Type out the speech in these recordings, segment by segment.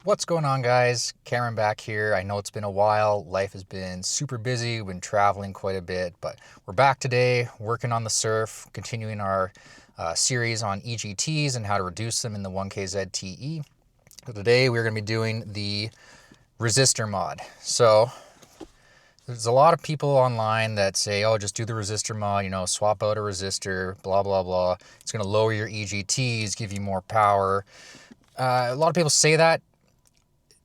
What's going on, guys? Cameron back here. I know it's been a while. Life has been super busy. We've been traveling quite a bit, but we're back today working on the Surf, continuing our series on EGTs and how to reduce them in the 1KZ-TE. So today we're going to be doing the resistor mod. So there's a lot of people online that say, oh, just do the resistor mod, swap out a resistor, blah, blah, blah. It's going to lower your EGTs, give you more power. A lot of people say that.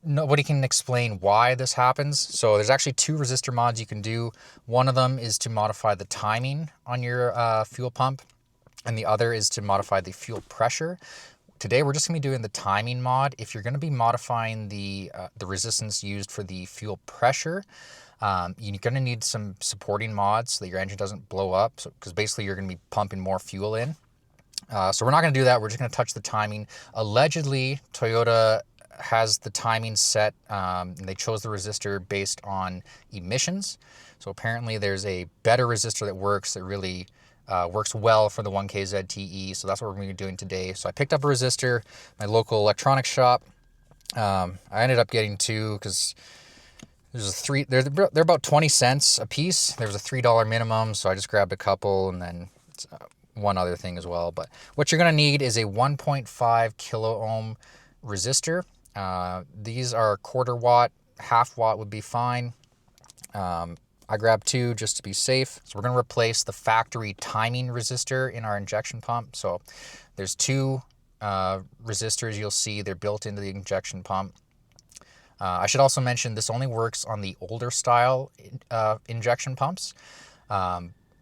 Nobody can explain why this happens. So there's actually two resistor mods you can do. One of them is to modify the timing on your fuel pump, and the other is to modify the fuel pressure. Today we're just going to be doing the timing mod. If you're going to be modifying the resistance used for the fuel pressure, you're going to need some supporting mods so that your engine doesn't blow up. Because basically you're going to be pumping more fuel in. So we're not going to do that. We're just going to touch the timing. Allegedly, Toyota has the timing set, and they chose the resistor based on emissions. So apparently there's a better resistor that works, that really works well for the 1KZ-TE. So that's what we're going to be doing today. So I picked up a resistor, my local electronics shop. I ended up getting two because they're about 20 cents a piece. There was a $3 minimum, so I just grabbed a couple, and then one other thing as well. But what you're going to need is a 1.5 kilo ohm resistor. These are quarter watt, half watt would be fine. I grabbed two just to be safe. So we're going to replace the factory timing resistor in our injection pump. So there's two resistors you'll see. They're built into the injection pump. I should also mention this only works on the older style injection pumps.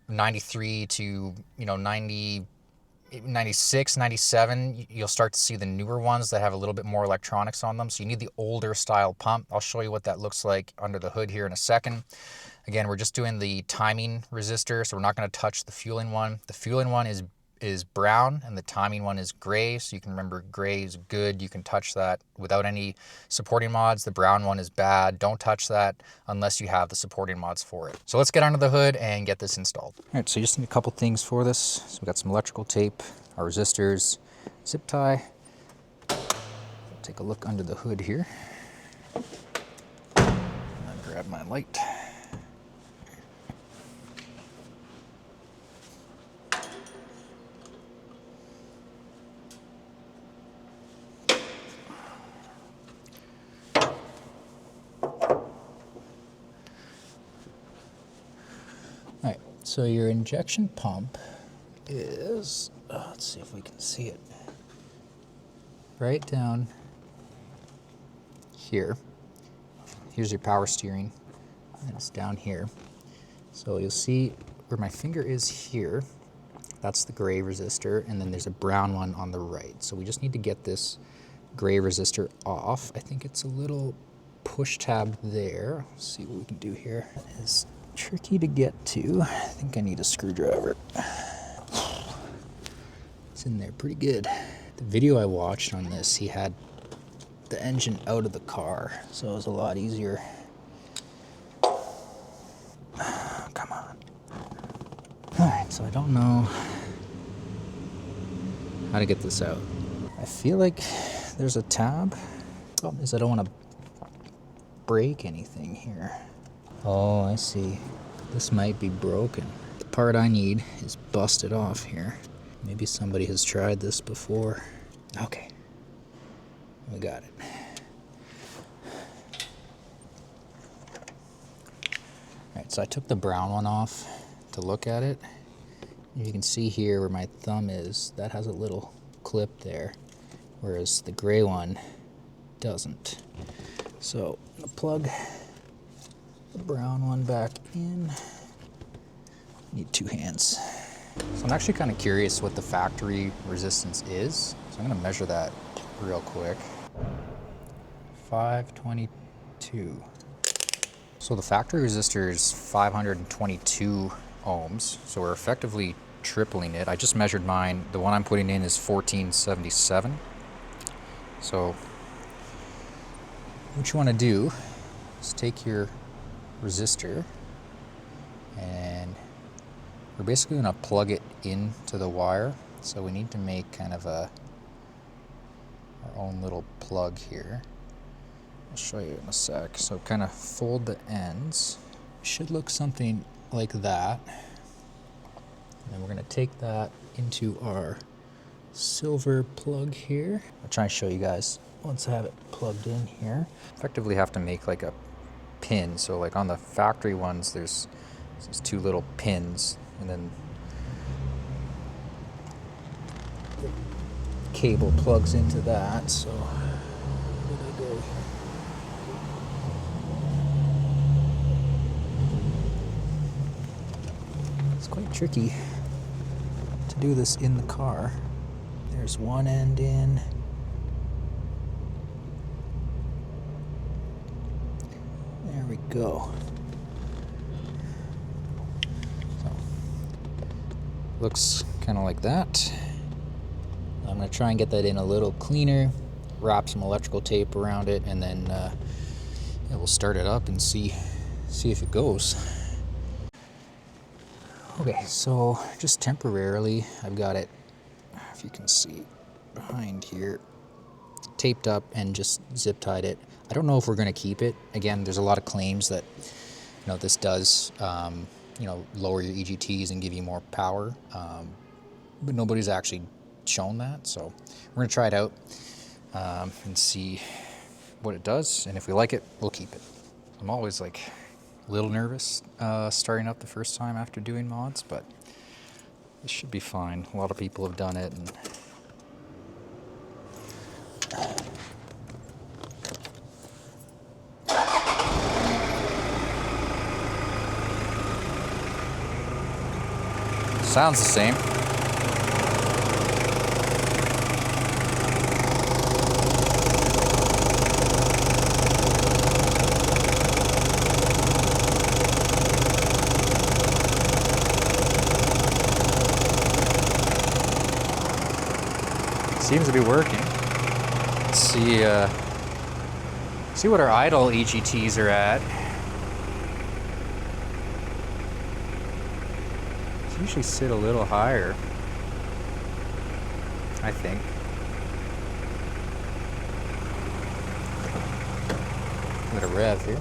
93 to 90, 96, 97, you'll start to see the newer ones that have a little bit more electronics on them. So you need the older style pump. I'll show you what that looks like under the hood here in a second. Again, we're just doing the timing resistor, so we're not going to touch the fueling one. The fueling one is brown and the timing one is gray. So you can remember gray is good. You can touch that without any supporting mods. The brown one is bad. Don't touch that unless you have the supporting mods for it. So let's get under the hood and get this installed. All right, so you just need a couple things for this. So we got some electrical tape, our resistors, zip tie. Take a look under the hood here. I'll grab my light. So your injection pump is, let's see if we can see it, right down here. Here's your power steering, and it's down here. So you'll see where my finger is here, that's the gray resistor, and then there's a brown one on the right. So we just need to get this gray resistor off. I think it's a little push tab there. Let's see what we can do here. It's tricky to get to. I think I need a screwdriver. It's in there pretty good. The video I watched on this, he had the engine out of the car, so it was a lot easier. Come on. Alright, so I don't know how to get this out. I feel like there's a tab. Problem is I don't want to break anything here. Oh, I see. This might be broken. The part I need is busted off here. Maybe somebody has tried this before. Okay. We got it. Alright, so I took the brown one off to look at it. You can see here where my thumb is, that has a little clip there, whereas the gray one doesn't. So I'm gonna plug the brown one back in. Need two hands. So I'm actually kind of curious what the factory resistance is. So I'm going to measure that real quick. 522. So the factory resistor is 522 ohms. So we're effectively tripling it. I just measured mine. The one I'm putting in is 1477. So what you want to do is take your resistor and we're basically going to plug it into the wire. So we need to make kind of our own little plug here. I'll show you in a sec. So kind of fold the ends. Should look something like that. And then we're going to take that into our silver plug here. I'll try and show you guys once I have it plugged in here. Effectively have to make like a pin. So like on the factory ones, there's two little pins, and then the cable plugs into that. So where did I go? It's quite tricky to do this in the car. There's one end in. There we go. So, looks kind of like that. I'm going to try and get that in a little cleaner, wrap some electrical tape around it, and then we'll start it up and see if it goes. Okay, so just temporarily, I've got it, if you can see behind here, taped up and just zip tied it. I don't know if we're going to keep it. Again, there's a lot of claims that this does lower your EGTs and give you more power, but nobody's actually shown that. So we're going to try it out and see what it does, and if we like it, we'll keep it. I'm always like a little nervous starting up the first time after doing mods, but this should be fine. A lot of people have done it, and sounds the same. Seems to be working. Let's see what our idle EGTs are at. They usually sit a little higher, I think. Give it a rev here.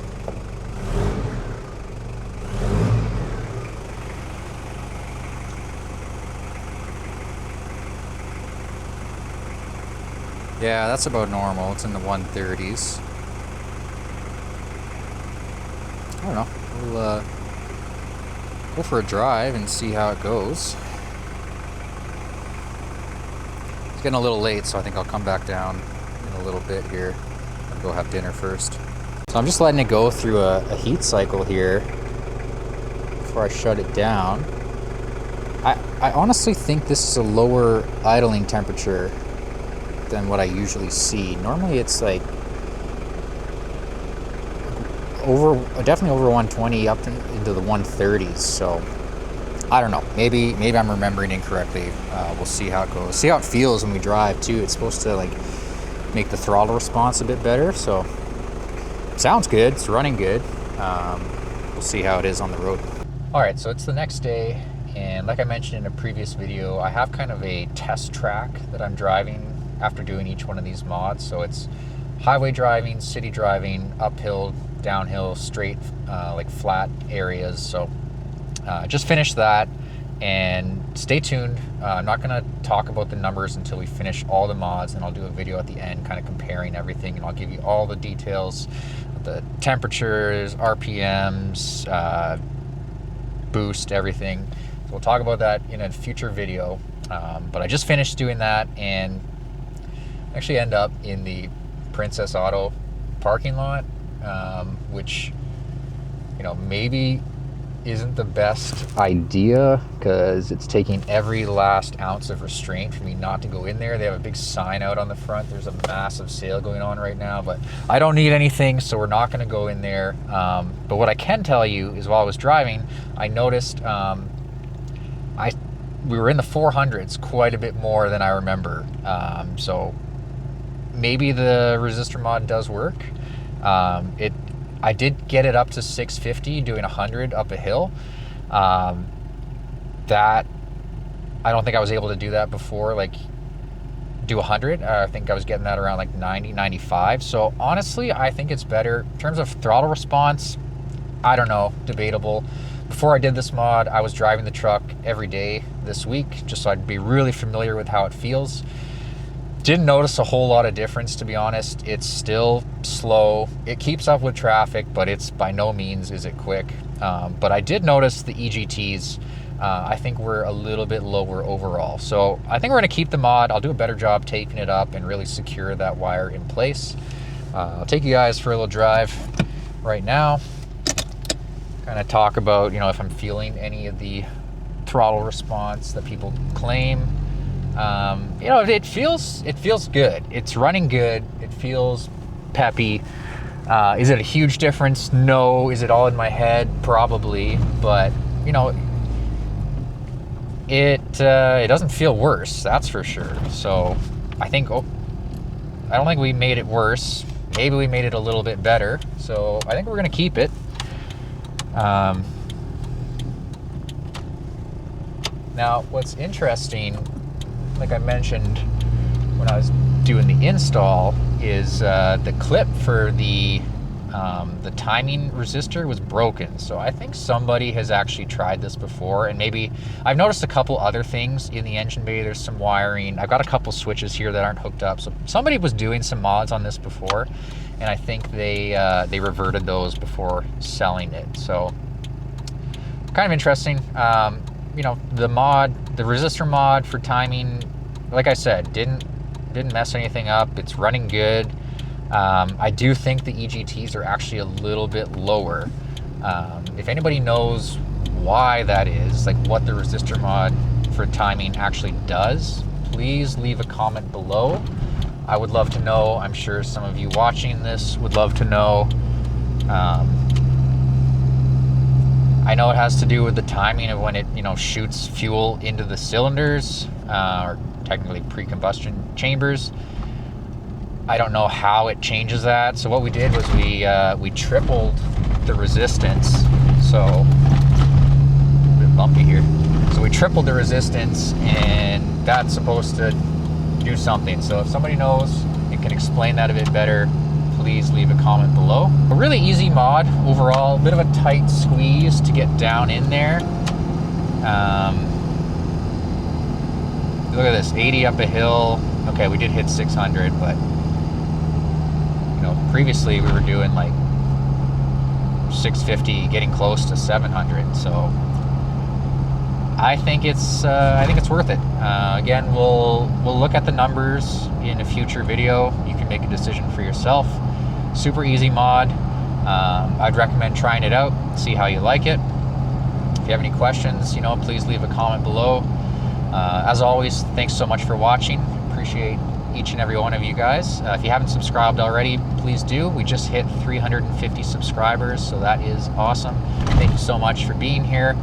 Yeah, that's about normal. It's in the 130s. I don't know. We'll go for a drive and see how it goes. It's getting a little late, so I think I'll come back down in a little bit here. I'll go have dinner first. So I'm just letting it go through a heat cycle here before I shut it down. I honestly think this is a lower idling temperature than what I usually see. Normally it's like definitely over 120 up into the 130s. So I don't know. Maybe I'm remembering incorrectly. We'll see how it goes. See how it feels when we drive too. It's supposed to like make the throttle response a bit better. So sounds good. It's running good. We'll see how it is on the road. All right, so it's the next day, and like I mentioned in a previous video, I have kind of a test track that I'm driving after doing each one of these mods. So it's highway driving, city driving, uphill, downhill, straight, like flat areas. So just finished that, and stay tuned. I'm not going to talk about the numbers until we finish all the mods, and I'll do a video at the end kind of comparing everything, and I'll give you all the details, the temperatures, RPMs, boost, everything. So we'll talk about that in a future video. But I just finished doing that, and actually end up in the Princess Auto parking lot, which maybe isn't the best idea, because it's taking every last ounce of restraint for me not to go in there. They have a big sign out on the front. There's a massive sale going on right now, but I don't need anything, so we're not going to go in there. But what I can tell you is, while I was driving, I noticed we were in the 400s quite a bit more than I remember. So maybe the resistor mod does work. I did get it up to 650 doing 100 up a hill. That I don't think I was able to do that before. Like do 100. I think I was getting that around like 90, 95. So honestly, I think it's better. In terms of throttle response, I don't know, debatable. Before I did this mod, I was driving the truck every day this week, just so I'd be really familiar with how it feels. Didn't notice a whole lot of difference, to be honest. It's still slow. It keeps up with traffic, but it's by no means is it quick. But I did notice the EGTs, I think we're a little bit lower overall. So I think we're gonna keep the mod. I'll do a better job taping it up and really secure that wire in place. I'll take you guys for a little drive right now. Kind of talk about, you know, if I'm feeling any of the throttle response that people claim. You know, it feels good. It's running good. It feels peppy. Is it a huge difference? No. Is it all in my head? Probably. But, you know, it doesn't feel worse, that's for sure. So I think, I don't think we made it worse. Maybe we made it a little bit better. So I think we're gonna keep it. Now, what's interesting, like I mentioned when I was doing the install, is the clip for the timing resistor was broken. So I think somebody has actually tried this before, and maybe I've noticed a couple other things in the engine bay. There's some wiring. I've got a couple switches here that aren't hooked up. So somebody was doing some mods on this before, and I think they reverted those before selling it. So kind of interesting. You know, the resistor mod for timing, like I said, didn't mess anything up. It's running good. I do think the EGTs are actually a little bit lower. If anybody knows why that is, like what the resistor mod for timing actually does, please leave a comment below. I would love to know. I'm sure some of you watching this would love to know. I know it has to do with the timing of when it, you know, shoots fuel into the cylinders, or technically pre-combustion chambers. I don't know how it changes that. So what we did was we tripled the resistance. So a bit bumpy here. So we tripled the resistance, and that's supposed to do something. So if somebody knows and can explain that a bit better, please leave a comment below. A really easy mod overall, a bit of a tight squeeze to get down in there. Look at this, 80 up a hill. Okay, we did hit 600, but you know, previously we were doing like 650, getting close to 700. So I think it's worth it. Again, we'll look at the numbers in a future video. You can make a decision for yourself. Super easy mod. I'd recommend trying it out, see how you like it. If you have any questions, you know, please leave a comment below. As always, thanks so much for watching. Appreciate each and every one of you guys. If you haven't subscribed already, please do. We just hit 350 subscribers, so that is awesome. Thank you so much for being here.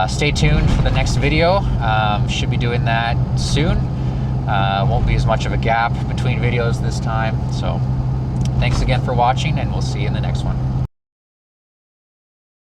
Stay tuned for the next video. Should be doing that soon. Won't be as much of a gap between videos this time. So thanks again for watching, and we'll see you in the next one.